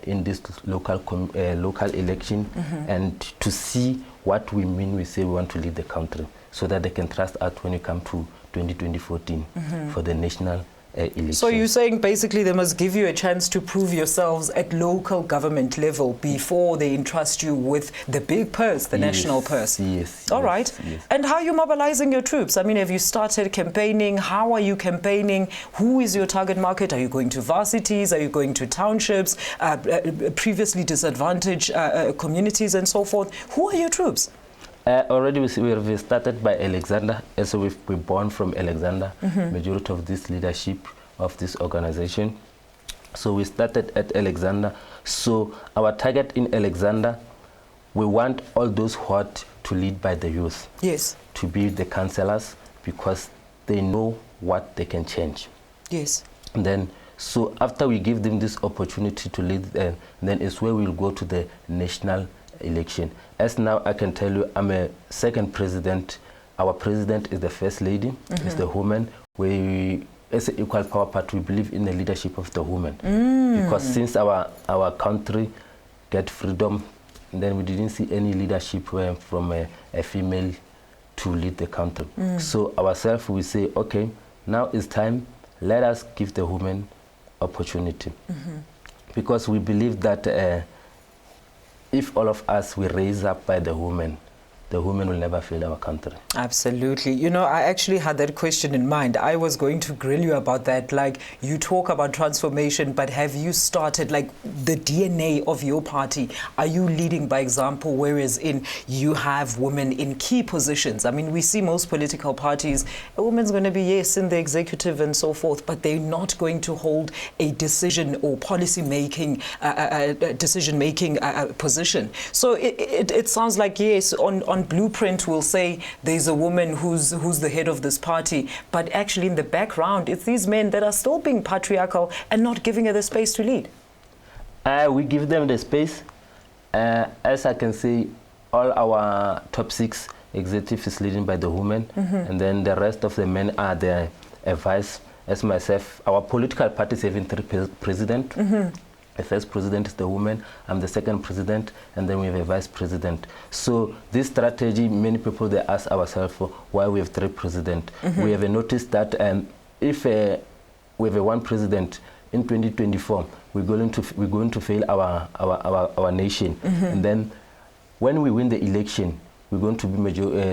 in this local election, and to see what we mean. We say we want to lead the country, so that they can trust us when we come to 2014 for the national election. So you're saying basically they must give you a chance to prove yourselves at local government level before they entrust you with the big purse, the national purse. Yes. All right. And how are you mobilizing your troops? I mean, have you started campaigning? How are you campaigning? Who is your target market? Are you going to varsities? Are you going to townships, previously disadvantaged communities and so forth? Who are your troops? Already we started by Alexander, as we're born from Alexander, majority of this leadership of this organization. So we started at Alexander. So our target in Alexander, we want all those who are to lead by the youth. Yes. To be the councillors, because they know what they can change. Yes. And then, so after we give them this opportunity to lead, then it's where we'll go to the national election. As now I can tell you, I'm a second president. Our president is the first lady, is the woman. We, as an equal power party, we believe in the leadership of the woman. Because since our country get freedom, then we didn't see any leadership from a female to lead the country. So ourselves, we say, okay, now it's time, let us give the woman opportunity. Because we believe that if all of us we raise up by the women will never fail our country. Absolutely. You know, I actually had that question in mind. I was going to grill you about that. Like, you talk about transformation, but have you started, like, the DNA of your party? Are you leading by example, whereas you have women in key positions? I mean, we see most political parties, a woman's going to be, yes, in the executive and so forth, but they're not going to hold a decision or policy-making, decision-making position. So it sounds like, yes, on blueprint we'll say there's a woman who's the head of this party, but actually in the background it's these men that are still being patriarchal and not giving her the space to lead. We give them the space. As I can see, all our top 6 executives is leading by the women, and then the rest of the men are the vice. As myself, our political party is having 3 presidents. The first president is the woman, I'm the second president, and then we have a vice president. So this strategy, many people, they ask ourselves why we have 3 presidents. We have noticed that if we have 1 president in 2024, we're going to fail our nation. And then when we win the election, we're going to be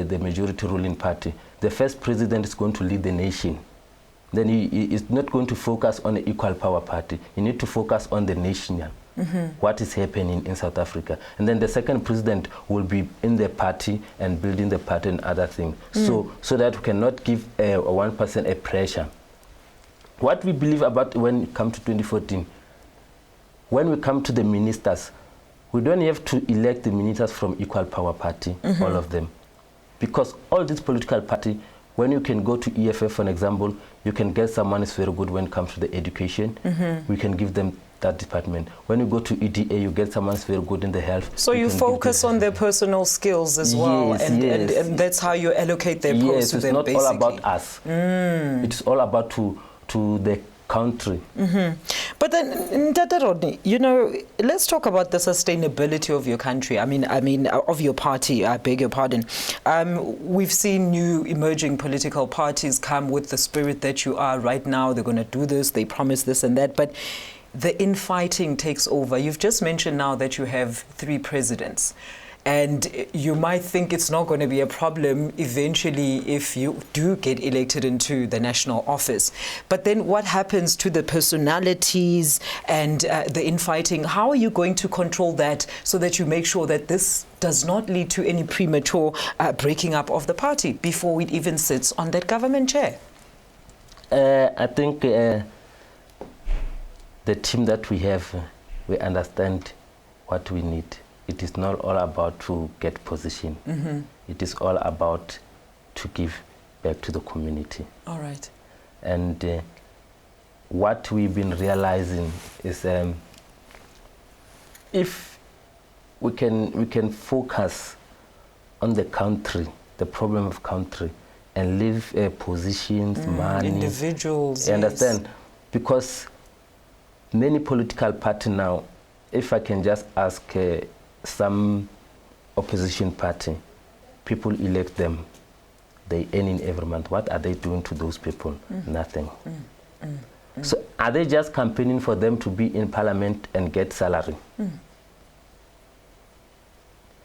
the majority ruling party. The first president is going to lead the nation. Then he is not going to focus on the equal power party. You need to focus on the national, what is happening in South Africa. And then the second president will be in the party and building the party and other things. So that we cannot give one person a pressure. What we believe about when it comes to 2014, when we come to the ministers, we don't have to elect the ministers from equal power party, all of them. Because all these political parties, when you can go to EFF, for example, you can get someone who's very good when it comes to the education. We can give them that department. When you go to EDA, you get someone very good in the health. So you focus on their personal skills as well, and that's how you allocate their posts to them, basically. Yes, it's not all about us. It's all about to the country. But then, Dada Rodney, you know, let's talk about the sustainability of your country. I mean, of your party. I beg your pardon. We've seen new emerging political parties come with the spirit that you are right now. They're going to do this. They promise this and that. But the infighting takes over. You've just mentioned now that you have 3 presidents. And you might think it's not going to be a problem eventually if you do get elected into the national office. But then what happens to the personalities and the infighting? How are you going to control that so that you make sure that this does not lead to any premature breaking up of the party before it even sits on that government chair? I think the team that we have, we understand what we need. It is not all about to get position. It is all about to give back to the community. All right. And what we've been realizing is if we can focus on the country, the problem of country, and leave positions, money, individuals. You understand? Because many political parties now, if I can just ask some opposition party, people elect them, they earn in every month. What are they doing to those people? Nothing. So are they just campaigning for them to be in parliament and get salary?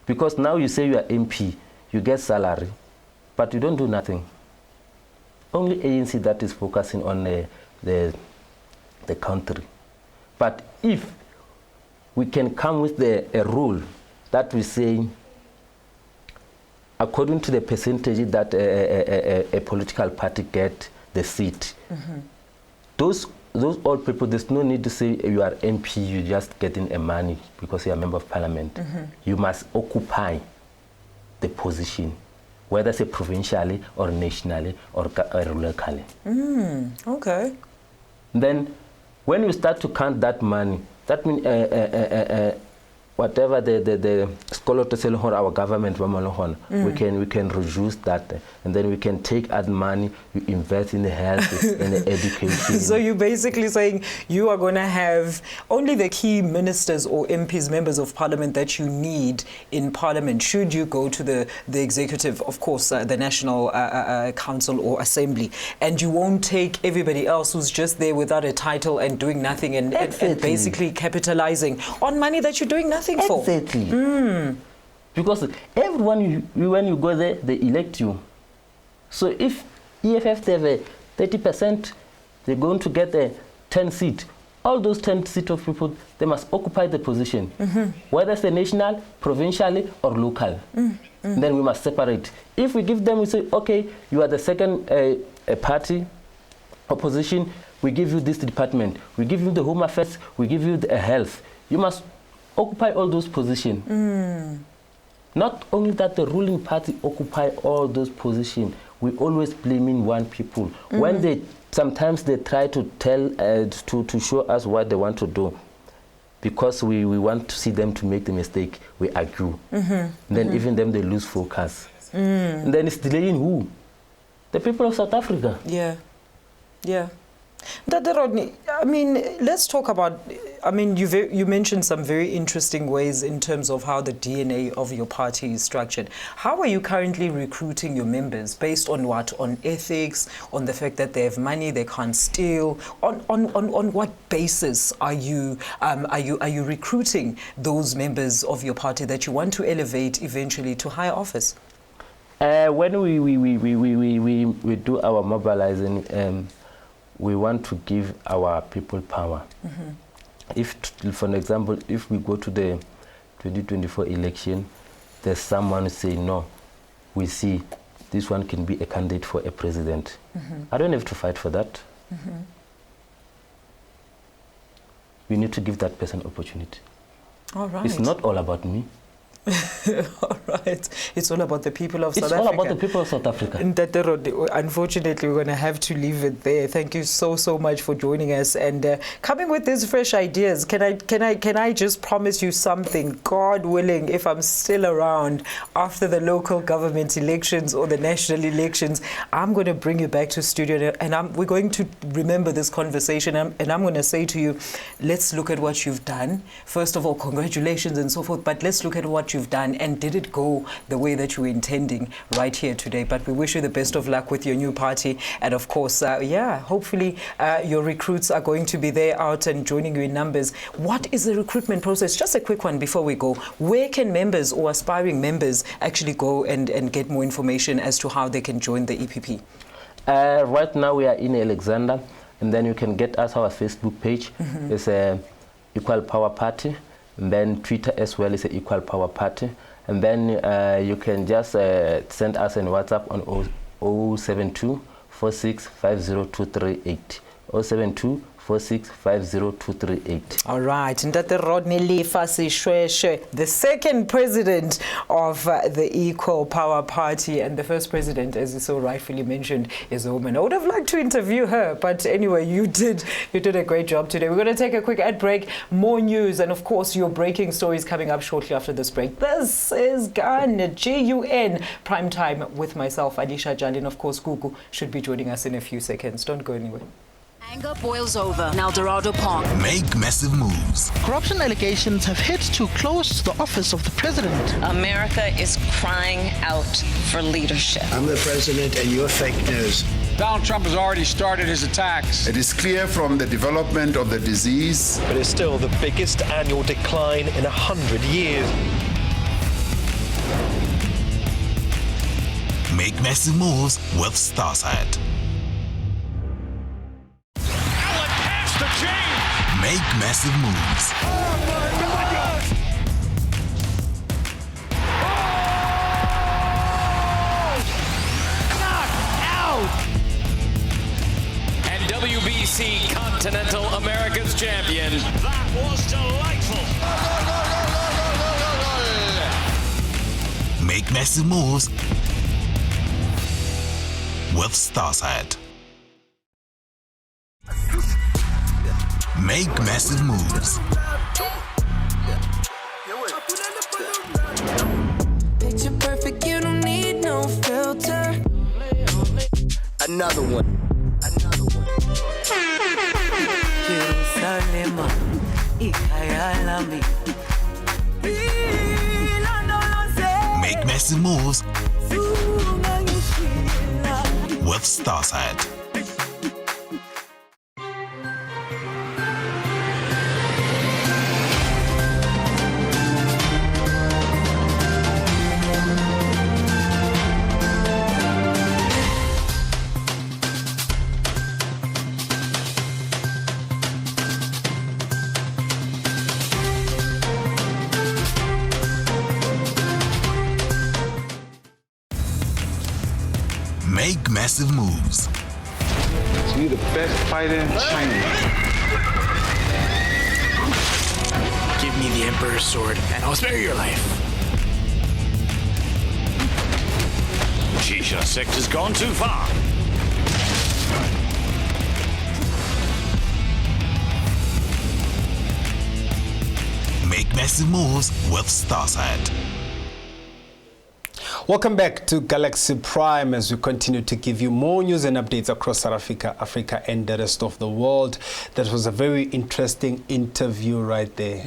Because now you say you are MP, you get salary, but you don't do nothing. Only ANC that is focusing on the country. But if we can come with a rule that we say, according to the percentage that a political party get the seat, those old people, there's no need to say you are MP, you just getting a money because you're a member of parliament. You must occupy the position, whether it's provincially or nationally or locally. Okay. Then when you start to count that money, that means whatever the scholar to sell our government, we can reduce that, and then we can take that money, we invest in the health, in the education. So you're basically saying you are going to have only the key ministers or MPs, members of parliament that you need in parliament should you go to the executive, of course, the National Council or Assembly, and you won't take everybody else who's just there without a title and doing nothing and basically capitalizing on money that you're doing nothing for. Exactly. Because everyone, when you go there, they elect you. So if EFF they have a 30%, they're going to get a 10 seat. All those 10 seats of people, they must occupy the position, whether it's national, provincially, or local. Then we must separate. If we give them, we say, okay, you are the second party, opposition, we give you this department, we give you the home affairs, we give you the health. You must occupy all those positions. Not only that the ruling party occupy all those positions, we always blaming one people. When sometimes they try to tell, to show us what they want to do, because we want to see them to make the mistake, we argue. Then even them, they lose focus. And then it's delaying who? The people of South Africa. Yeah. Dada Rodney, I mean, let's talk about, I mean, you mentioned some very interesting ways in terms of how the DNA of your party is structured. How are you currently recruiting your members? Based on what? On ethics, on the fact that they have money, they can't steal? On what basis are you recruiting those members of your party that you want to elevate eventually to higher office? When we do our mobilizing, we want to give our people power. If, for example, if we go to the 2024 election, there's someone say, no, we see this one can be a candidate for a president. I don't have to fight for that. We need to give that person opportunity. All right. It's not all about me. All right. It's all about the people of South Africa. It's all about the people of South Africa. Unfortunately, we're going to have to leave it there. Thank you so much for joining us and coming with these fresh ideas. Can I just promise you something? God willing, if I'm still around after the local government elections or the national elections, I'm going to bring you back to studio and we're going to remember this conversation and I'm going to say to you, let's look at what you've done. First of all, congratulations and so forth, but let's look at what you've done and did it go the way that you were intending right here today. But we wish you the best of luck with your new party and of course hopefully your recruits are going to be there out and joining you in numbers. What is the recruitment process? Just a quick one before we go. Where can members or aspiring members actually go and get more information as to how they can join the EPP? Right now we are in Alexander, and then you can get us our Facebook page. It's a Equal Power Party. And then Twitter as well is an Equal Power Party. And then you can just send us an WhatsApp on 072 4650238. 072 4650238. All right. Ndate Rodney Lifasi Shweshwe, the second president of the Equal Power Party and the first president, as you so rightfully mentioned, is a woman. I would have liked to interview her, but anyway, you did a great job today. We're going to take a quick ad break, more news, and of course, your breaking stories coming up shortly after this break. This is GUN Prime Time with myself, Alisha Jali, and of course, GUGU should be joining us in a few seconds. Don't go anywhere. Anger boils over in El Dorado Park. Make massive moves. Corruption allegations have hit too close to the office of the president. America is crying out for leadership. I'm the president and you're fake news. Donald Trump has already started his attacks. It is clear from the development of the disease. But it's still the biggest annual decline in 100 years. Make massive moves with Starsat. Make massive moves. Oh my God! Oh! Knocked out! And WBC Continental America's champion. That was delightful. Make massive moves with Starsat. Make massive moves. Picture perfect, you don't need no filter. Another one. Jerusalem, Make massive moves with Starsat. Make massive moves. You're the best fighter in China. Give me the Emperor's sword, and I'll spare your life. Shisha sector's gone too far. Make massive moves with Starsat. Welcome back to Galaxy Prime as we continue to give you more news and updates across South Africa, Africa and the rest of the world. That was a very interesting interview right there.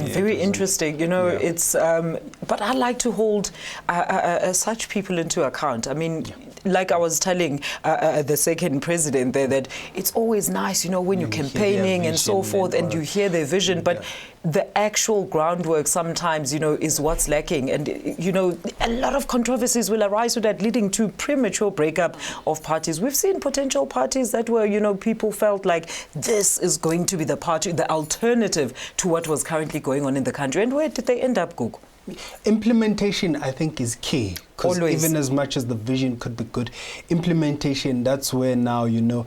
Very interesting. You know, it's, but I like to hold such people into account. I mean, like I was telling the second president there, that it's always nice, you know, when you're campaigning and so forth and you hear their vision, but the actual groundwork sometimes, you know, is what's lacking. And, you know, a lot of controversies will arise with that, leading to premature breakup of parties. We've seen potential parties that were, you know, people felt like this is going to be the party, the alternative to what was currently going on in the country. And where did they end up, GUGU? Implementation, I think, is key. because even as much as the vision could be good, implementation, that's where now, you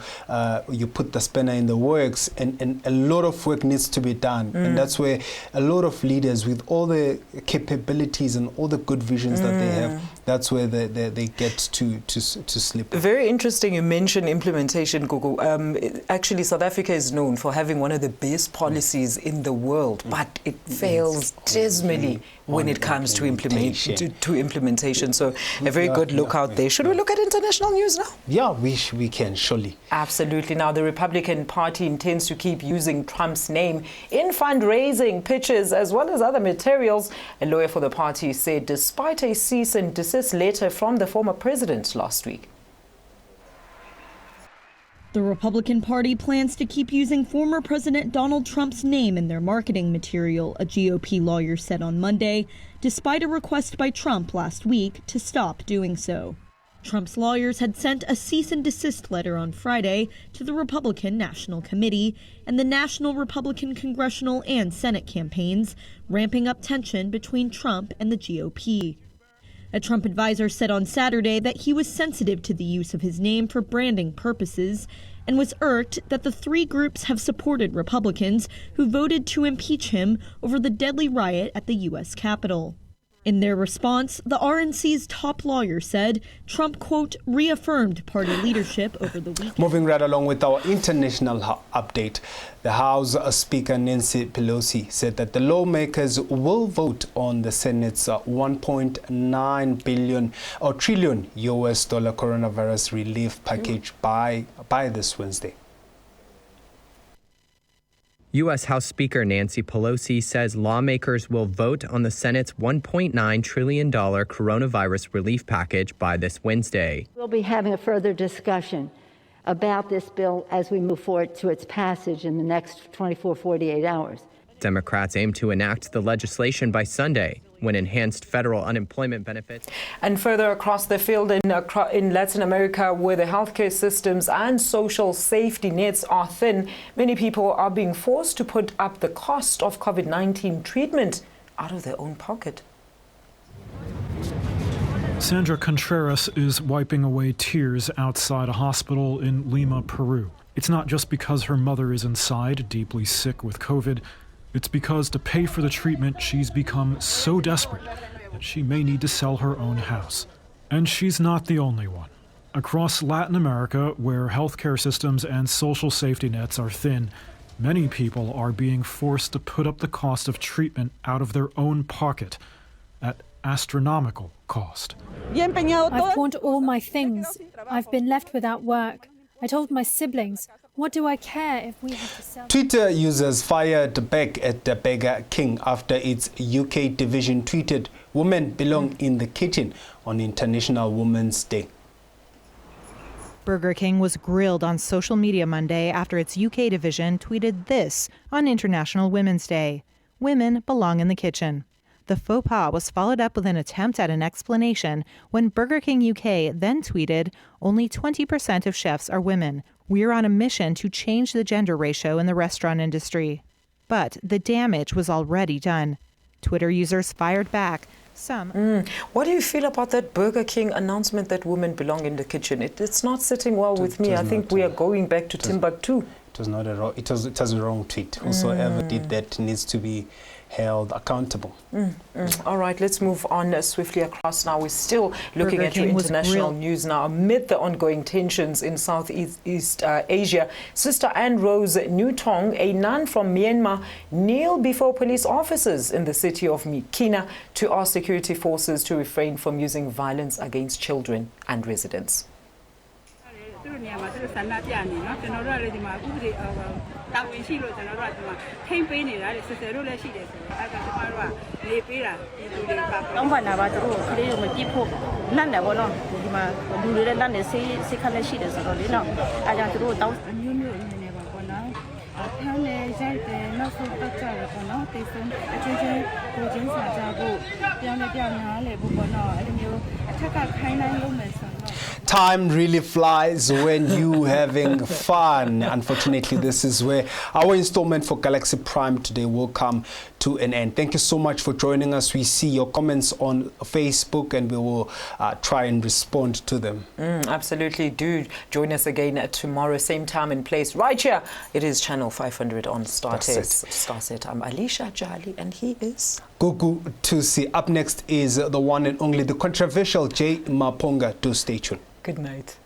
put the spanner in the works, and a lot of work needs to be done. And that's where a lot of leaders with all the capabilities and all the good visions that they have, that's where they get to slip. Very interesting you mentioned implementation, GUGU. Actually, South Africa is known for having one of the best policies in the world, but it fails dismally when it comes to implementation. So a very good look out there. Should we look at international news now? Yeah, we can, surely. Absolutely. Now, the Republican Party intends to keep using Trump's name in fundraising pitches as well as other materials. A lawyer for the party said despite a cease and desist letter from the former president last week. The Republican Party plans to keep using former President Donald Trump's name in their marketing material, a GOP lawyer said on Monday, despite a request by Trump last week to stop doing so. Trump's lawyers had sent a cease and desist letter on Friday to the Republican National Committee and the National Republican Congressional and Senate campaigns, ramping up tension between Trump and the GOP. A Trump advisor said on Saturday that he was sensitive to the use of his name for branding purposes and was irked that the three groups have supported Republicans who voted to impeach him over the deadly riot at the U.S. Capitol. In their response, the RNC's top lawyer said Trump, quote, reaffirmed party leadership over the weekend. Moving right along with our international update, the House Speaker Nancy Pelosi said that the lawmakers will vote on the Senate's $1.9 trillion US coronavirus relief package by this Wednesday. U.S. House Speaker Nancy Pelosi says lawmakers will vote on the Senate's $1.9 trillion coronavirus relief package by this Wednesday. We'll be having a further discussion about this bill as we move forward to its passage in the next 48 hours. Democrats aim to enact the legislation by Sunday, when enhanced federal unemployment benefits. And further across the field in Latin America, where the healthcare systems and social safety nets are thin, many people are being forced to put up the cost of COVID-19 treatment out of their own pocket. Sandra Contreras is wiping away tears outside a hospital in Lima, Peru. It's not just because her mother is inside, deeply sick with COVID. It's because to pay for the treatment, she's become so desperate that she may need to sell her own house. And she's not the only one. Across Latin America, where healthcare systems and social safety nets are thin, many people are being forced to put up the cost of treatment out of their own pocket at astronomical cost. I've pawned all my things. I've been left without work. I told my siblings, what do I care if we have to sell? Twitter users fired back at the Burger King after its UK division tweeted, "Women belong in the kitchen" on International Women's Day. Burger King was grilled on social media Monday after its UK division tweeted this on International Women's Day: "Women belong in the kitchen." The faux pas was followed up with an attempt at an explanation when Burger King UK then tweeted, "Only 20% of chefs are women. We're on a mission to change the gender ratio in the restaurant industry." But the damage was already done. Twitter users fired back. What do you feel about that Burger King announcement that women belong in the kitchen? It's not sitting well with me. I think we are going back to Timbuktu. It was not a wrong. It was a wrong tweet. Whosoever did that needs to be held accountable. All right, let's move on swiftly across now. We're still looking at your international news now. Amid the ongoing tensions in Southeast Asia, Sister Anne Rose Newtong, a nun from Myanmar, kneeled before police officers in the city of Mikina to ask security forces to refrain from using violence against children and residents. time really flies when you having fun. Unfortunately, this is where our installment for Galaxy Prime today will come to an end. Thank you so much for joining us. We see your comments on Facebook and we will try and respond to them. Absolutely. Do join us again tomorrow, same time and place, right here. It is channel 500 on Starsat. I'm Alicia Jali and he is GUGU THUSI. Up next is the one and only, the controversial J Maponga. Do stay tuned. Good night.